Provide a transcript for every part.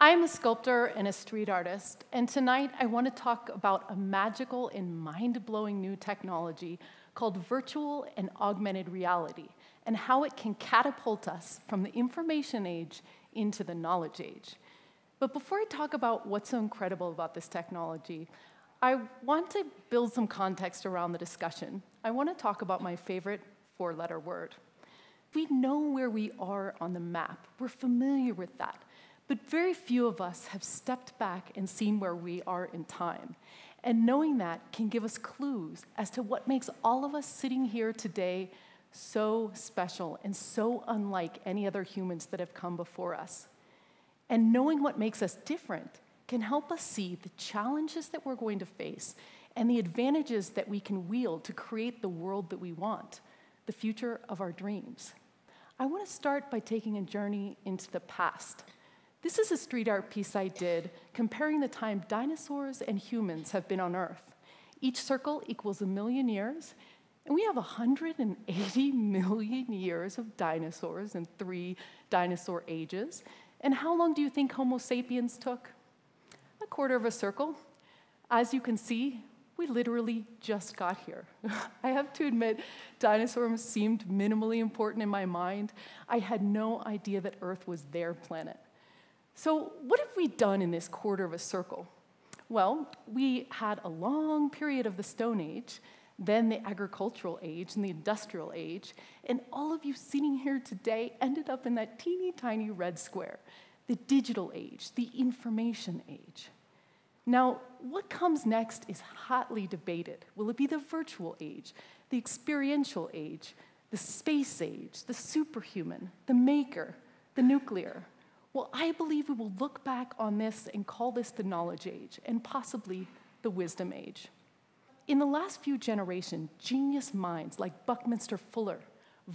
I'm a sculptor and a street artist, and tonight I want to talk about a magical and mind-blowing new technology called virtual and augmented reality, and how it can catapult us from the information age into the knowledge age. But before I talk about what's so incredible about this technology, I want to build some context around the discussion. I want to talk about my favorite four-letter word. We know where we are on the map. We're familiar with that. But very few of us have stepped back and seen where we are in time. And knowing that can give us clues as to what makes all of us sitting here today so special and so unlike any other humans that have come before us. And knowing what makes us different can help us see the challenges that we're going to face and the advantages that we can wield to create the world that we want, the future of our dreams. I want to start by taking a journey into the past. This is a street art piece I did comparing the time dinosaurs and humans have been on Earth. Each circle equals 1 million years, and we have 180 million years of dinosaurs and 3 dinosaur ages. And how long do you think Homo sapiens took? A quarter of a circle. As you can see, we literally just got here. I have to admit, dinosaurs seemed minimally important in my mind. I had no idea that Earth was their planet. So what have we done in this quarter of a circle? Well, we had a long period of the Stone Age, then the agricultural age and the industrial age, and all of you sitting here today ended up in that teeny tiny red square, the digital age, the information age. Now, what comes next is hotly debated. Will it be the virtual age, the experiential age, the space age, the superhuman, the maker, the nuclear? Well, I believe we will look back on this and call this the knowledge age, and possibly the wisdom age. In the last few generations, genius minds like Buckminster Fuller,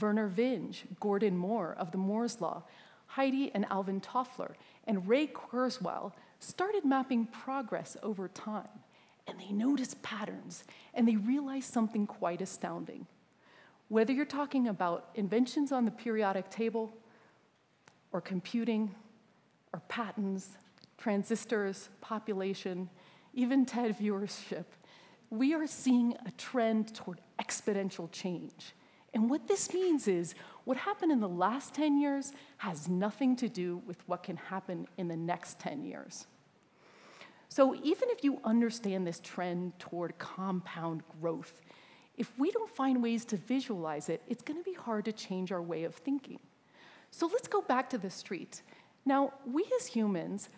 Werner Vinge, Gordon Moore of the Moore's Law, Heidi and Alvin Toffler, and Ray Kurzweil started mapping progress over time, and they noticed patterns, and they realized something quite astounding. Whether you're talking about inventions on the periodic table, or computing, or patents, transistors, population, even TED viewership, we are seeing a trend toward exponential change. And what this means is, what happened in the last 10 years has nothing to do with what can happen in the next 10 years. So even if you understand this trend toward compound growth, if we don't find ways to visualize it, it's going to be hard to change our way of thinking. So let's go back to the street. Now, we as humans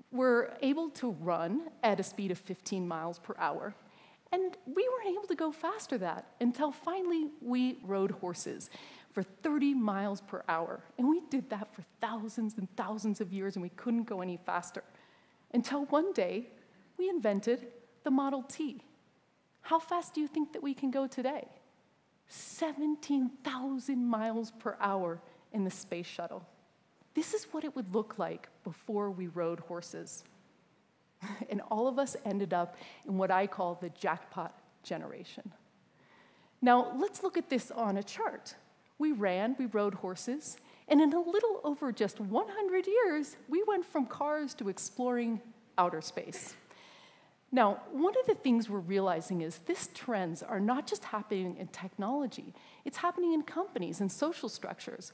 were able to run at a speed of 15 miles per hour, and we weren't able to go faster than that until finally we rode horses for 30 miles per hour. And we did that for thousands and thousands of years, and we couldn't go any faster. Until one day, we invented the Model T. How fast do you think that we can go today? 17,000 miles per hour in the space shuttle. This is what it would look like before we rode horses. And all of us ended up in what I call the jackpot generation. Now, let's look at this on a chart. We rode horses, and in a little over just 100 years, we went from cars to exploring outer space. Now, one of the things we're realizing is these trends are not just happening in technology, it's happening in companies and social structures.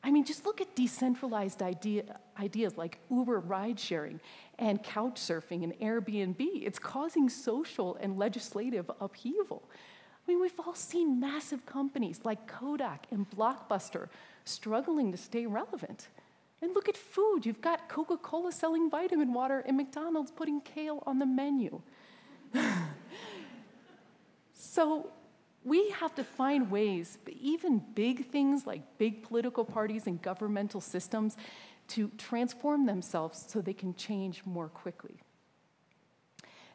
I mean, just look at decentralized ideas like Uber ride-sharing and couch surfing and Airbnb. It's causing social and legislative upheaval. I mean, we've all seen massive companies like Kodak and Blockbuster struggling to stay relevant. And look at food. You've got Coca-Cola selling vitamin water and McDonald's putting kale on the menu. So we have to find ways, even big things like big political parties and governmental systems, to transform themselves so they can change more quickly.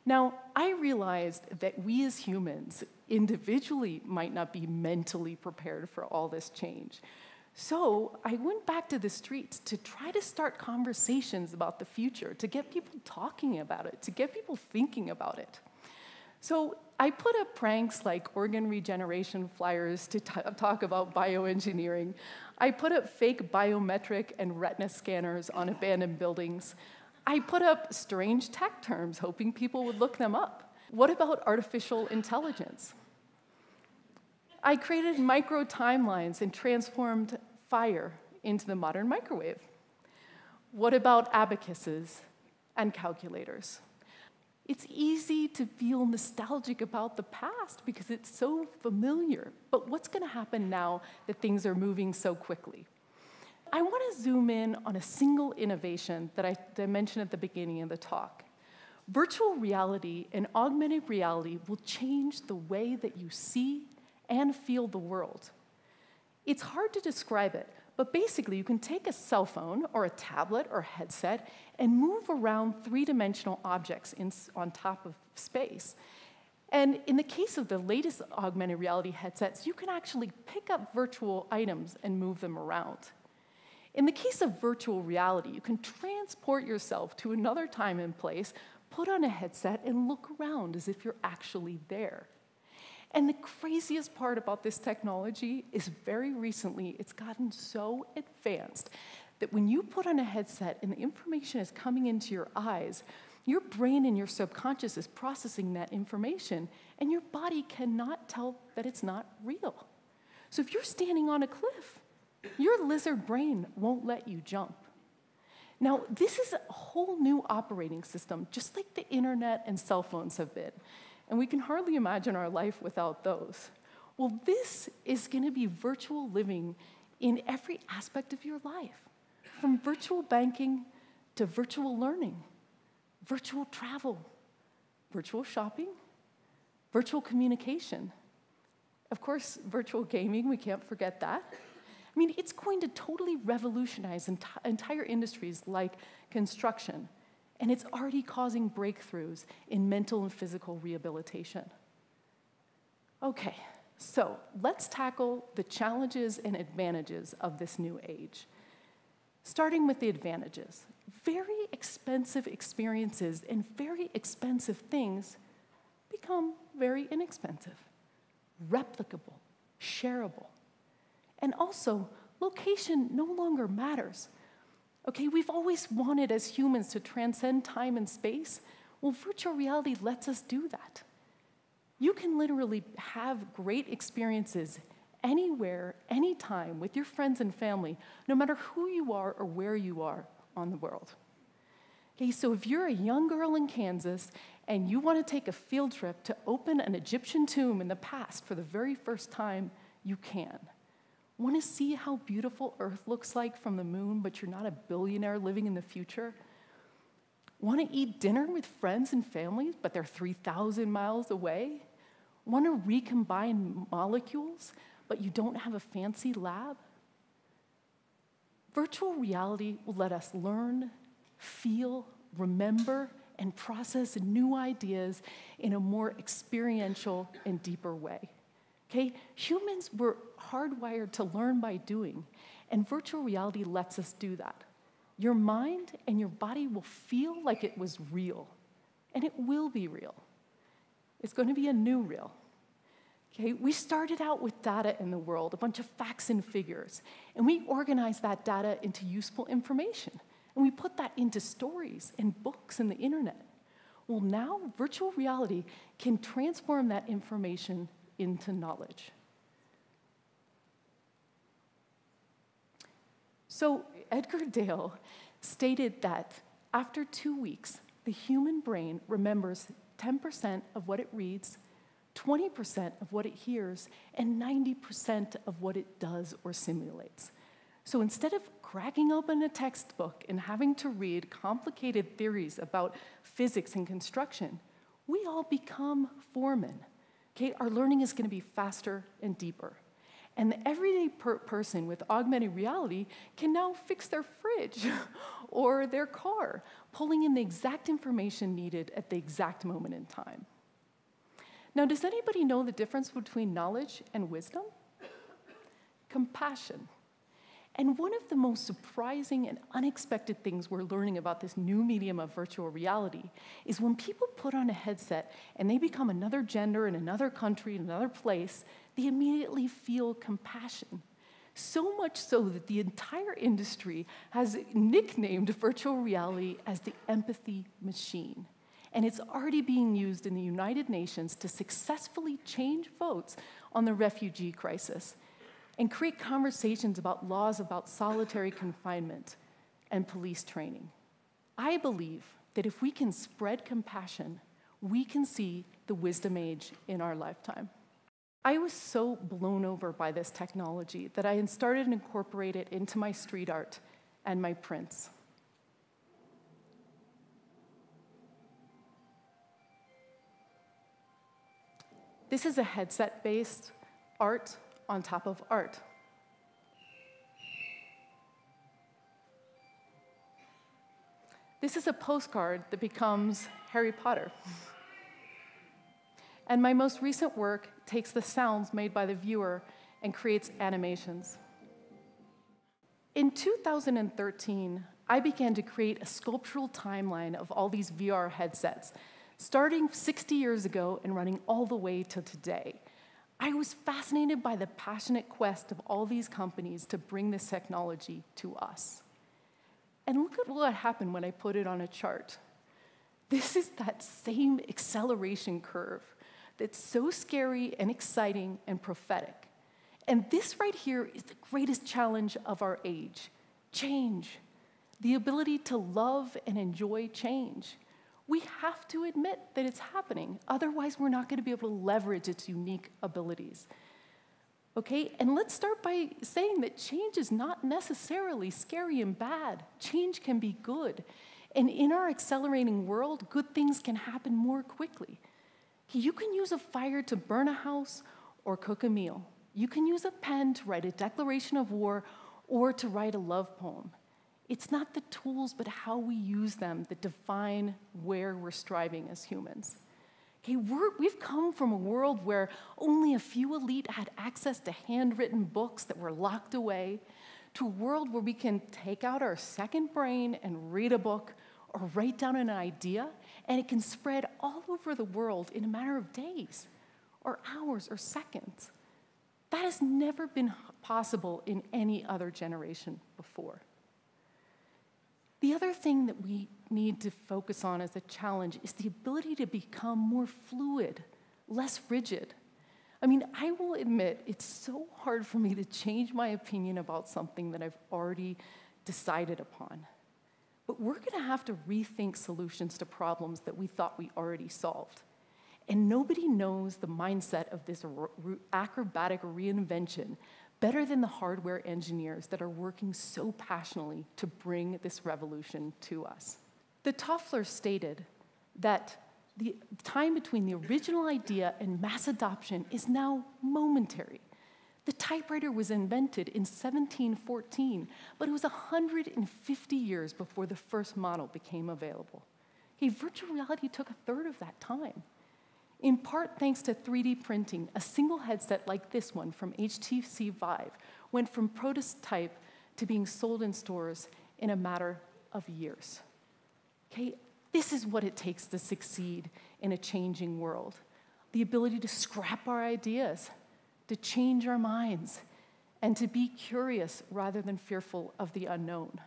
Now, I realized that we as humans individually might not be mentally prepared for all this change. So I went back to the streets to try to start conversations about the future, to get people talking about it, to get people thinking about it. So I put up pranks like organ regeneration flyers to talk about bioengineering. I put up fake biometric and retina scanners on abandoned buildings. I put up strange tech terms, hoping people would look them up. What about artificial intelligence? I created micro timelines and transformed fire into the modern microwave. What about abacuses and calculators? It's easy to feel nostalgic about the past because it's so familiar. But what's going to happen now that things are moving so quickly? I want to zoom in on a single innovation that I mentioned at the beginning of the talk. Virtual reality and augmented reality will change the way that you see and feel the world. It's hard to describe it, but basically you can take a cell phone or a tablet or headset and move around three-dimensional objects on top of space. And in the case of the latest augmented reality headsets, you can actually pick up virtual items and move them around. In the case of virtual reality, you can transport yourself to another time and place, put on a headset, and look around as if you're actually there. And the craziest part about this technology is very recently, it's gotten so advanced that when you put on a headset and the information is coming into your eyes, your brain and your subconscious is processing that information, and your body cannot tell that it's not real. So if you're standing on a cliff, your lizard brain won't let you jump. Now, this is a whole new operating system, just like the internet and cell phones have been. And we can hardly imagine our life without those. Well, this is going to be virtual living in every aspect of your life, from virtual banking to virtual learning, virtual travel, virtual shopping, virtual communication. Of course, virtual gaming, we can't forget that. I mean, it's going to totally revolutionize entire industries like construction, and it's already causing breakthroughs in mental and physical rehabilitation. Okay, so let's tackle the challenges and advantages of this new age. Starting with the advantages. Very expensive experiences and very expensive things become very inexpensive, replicable, shareable. And also, location no longer matters. Okay, we've always wanted as humans to transcend time and space. Well, virtual reality lets us do that. You can literally have great experiences anywhere, anytime, with your friends and family, no matter who you are or where you are on the world. Okay, so if you're a young girl in Kansas and you want to take a field trip to open an Egyptian tomb in the past for the very first time, you can. Want to see how beautiful Earth looks like from the moon, but you're not a billionaire living in the future? Want to eat dinner with friends and families, but they're 3,000 miles away? Want to recombine molecules, but you don't have a fancy lab? Virtual reality will let us learn, feel, remember, and process new ideas in a more experiential and deeper way. Okay? Humans were hardwired to learn by doing, and virtual reality lets us do that. Your mind and your body will feel like it was real, and it will be real. It's going to be a new real. Okay? We started out with data in the world, a bunch of facts and figures, and we organized that data into useful information, and we put that into stories and books and the internet. Well, now virtual reality can transform that information into knowledge. So Edgar Dale stated that after 2 weeks, the human brain remembers 10% of what it reads, 20% of what it hears, and 90% of what it does or simulates. So instead of cracking open a textbook and having to read complicated theories about physics and construction, we all become foremen. Okay, our learning is going to be faster and deeper. And the everyday person with augmented reality can now fix their fridge or their car, pulling in the exact information needed at the exact moment in time. Now, does anybody know the difference between knowledge and wisdom? Compassion. And one of the most surprising and unexpected things we're learning about this new medium of virtual reality is when people put on a headset and they become another gender in another country, in another place, they immediately feel compassion. So much so that the entire industry has nicknamed virtual reality as the empathy machine. And it's already being used in the United Nations to successfully change votes on the refugee crisis and create conversations about laws about solitary confinement and police training. I believe that if we can spread compassion, we can see the wisdom age in our lifetime. I was so blown over by this technology that I started to incorporate it into my street art and my prints. This is a headset-based art on top of art. This is a postcard that becomes Harry Potter. And my most recent work takes the sounds made by the viewer and creates animations. In 2013, I began to create a sculptural timeline of all these VR headsets, starting 60 years ago and running all the way to today. I was fascinated by the passionate quest of all these companies to bring this technology to us. And look at what happened when I put it on a chart. This is that same acceleration curve that's so scary and exciting and prophetic. And this right here is the greatest challenge of our age: change. The ability to love and enjoy change. We have to admit that it's happening. Otherwise, we're not going to be able to leverage its unique abilities. Okay, and let's start by saying that change is not necessarily scary and bad. Change can be good. And in our accelerating world, good things can happen more quickly. Okay, you can use a fire to burn a house or cook a meal. You can use a pen to write a declaration of war or to write a love poem. It's not the tools, but how we use them that define where we're striving as humans. Okay, we've come from a world where only a few elite had access to handwritten books that were locked away, to a world where we can take out our second brain and read a book or write down an idea, and it can spread all over the world in a matter of days or hours or seconds. That has never been possible in any other generation before. The other thing that we need to focus on as a challenge is the ability to become more fluid, less rigid. I mean, I will admit, it's so hard for me to change my opinion about something that I've already decided upon. But we're going to have to rethink solutions to problems that we thought we already solved. And nobody knows the mindset of this acrobatic reinvention better than the hardware engineers that are working so passionately to bring this revolution to us. The Toffler stated that the time between the original idea and mass adoption is now momentary. The typewriter was invented in 1714, but it was 150 years before the first model became available. Virtual reality took a third of that time. In part thanks to 3D printing, a single headset like this one from HTC Vive went from prototype to being sold in stores in a matter of years. Okay, this is what it takes to succeed in a changing world. The ability to scrap our ideas, to change our minds, and to be curious rather than fearful of the unknown.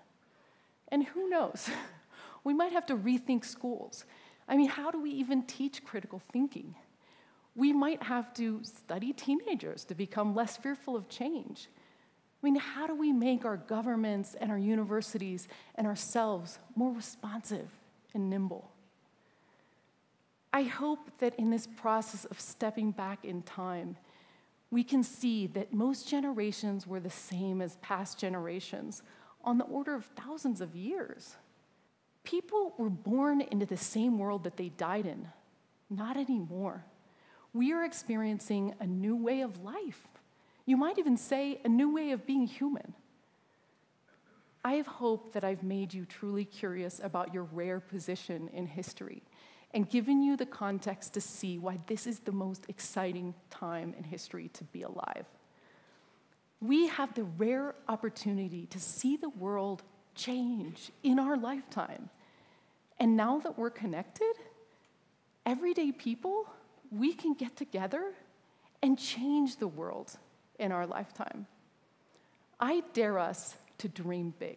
And who knows? We might have to rethink schools. I mean, how do we even teach critical thinking? We might have to study teenagers to become less fearful of change. I mean, how do we make our governments and our universities and ourselves more responsive and nimble? I hope that in this process of stepping back in time, we can see that most generations were the same as past generations on the order of thousands of years. People were born into the same world that they died in. Not anymore. We are experiencing a new way of life. You might even say a new way of being human. I have hoped that I've made you truly curious about your rare position in history and given you the context to see why this is the most exciting time in history to be alive. We have the rare opportunity to see the world change in our lifetime. And now that we're connected, everyday people, we can get together and change the world in our lifetime. I dare us to dream big.